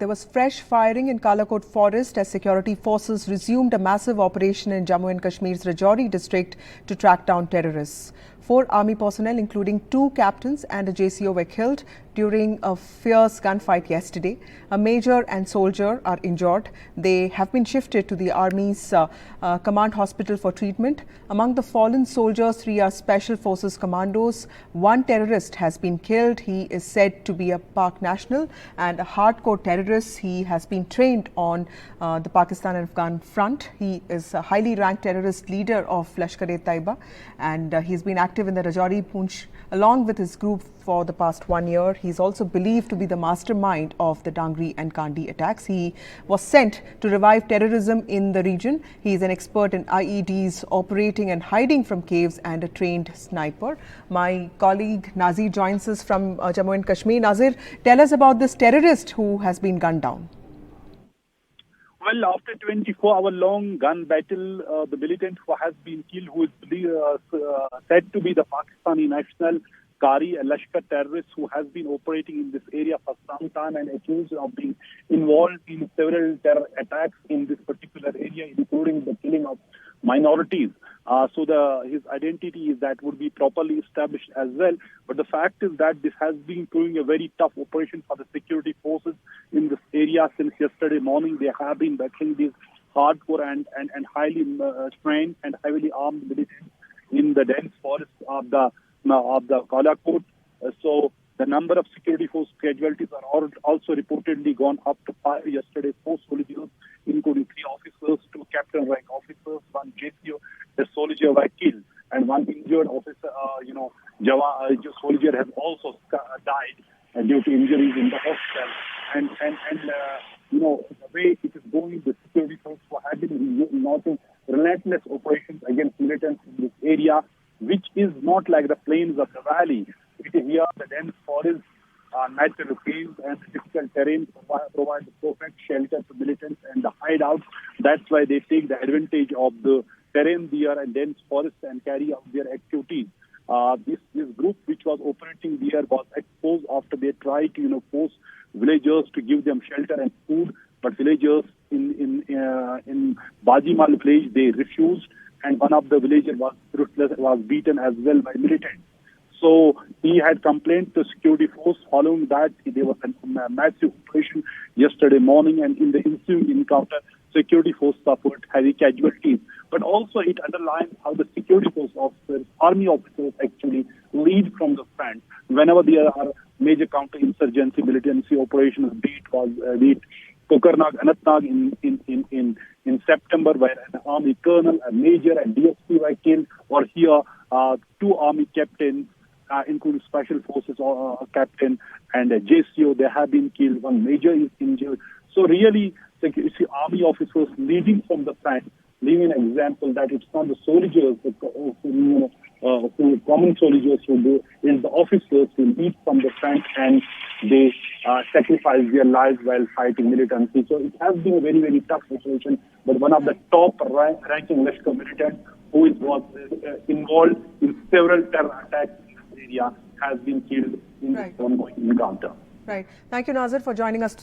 There was fresh firing in Kalakot forest as security forces resumed a massive operation in Jammu and Kashmir's Rajouri district to track down terrorists. 4 army personnel, including 2 captains and a JCO, were killed during a fierce gunfight yesterday. A major and soldier are injured. They have been shifted to the Army's command hospital for treatment. Among the fallen soldiers, 3 are Special Forces commandos. 1 terrorist has been killed. He is said to be a Pak national and a hardcore terrorist. He has been trained on the Pakistan and Afghan front. He is a highly ranked terrorist leader of Lashkar-e-Taiba, and he's been active in the Rajouri Poonch along with his group for the past 1 year. He is also believed to be the mastermind of the Dangri and Kandi attacks. He was sent to revive terrorism in the region. He is an expert in IEDs, operating and hiding from caves, and a trained sniper. My colleague Nazir joins us from Jammu and Kashmir. Nazir, tell us about this terrorist who has been gunned down. Well, after 24-hour-long gun battle, the militant who has been killed, who is said to be the Pakistani national Quari, a Lashkar terrorist who has been operating in this area for some time and accused of being involved in several terror attacks in this particular area, including the killing of minorities. So his identity is that would be properly established as well. But the fact is that this has been proving a very tough operation for the security forces in this area since yesterday morning. They have been battling these hardcore and highly trained and heavily armed militants in the dense forests of the Kalakot. So the number of security force casualties are also reportedly gone up to 5 yesterday. 4 soldiers, including 3 officers, 2 captain rank officers, 1 JCO, a soldier were killed, and 1 injured officer, soldier has also died due to injuries in the hospital. And the way it is going, the security forces have been mounting relentless operations against militants in this area, which is not like the plains of the valley. It is here the dense forests, natural caves, and the difficult terrain provide the perfect shelter to militants and the hideouts. That's why they take the advantage of the terrain there and dense forests and carry out their activities. This group, which was operating there, was exposed after they tried to force villagers to give them shelter and food, but villagers in Bajimal village, they refused, and one of the villagers was beaten as well by militants. So he had complained to security force. Following that, there was a massive operation yesterday morning, and in the ensuing encounter, security force suffered heavy casualties. But also it underlines how the security force officers, army officers actually lead from the front. Whenever there are major counter-insurgency militancy operations, be it Kokarnag, Anantnag in September, where an army colonel, a major, and DSP were killed, or here 2 army captains, including Special Forces captain and a JCO, they have been killed. 1 major is injured. So really, you see army officers leading from the front, leaving an example that it's not the soldiers, common soldiers who do, it's the officers who lead from the front and they sacrifice their lives while fighting militancy. So it has been a very, very tough situation. But one of the top-ranking Lashkar militants who was involved in several terror attacks in this area has been killed in this ongoing encounter. Right. Thank you, Nazir, for joining us.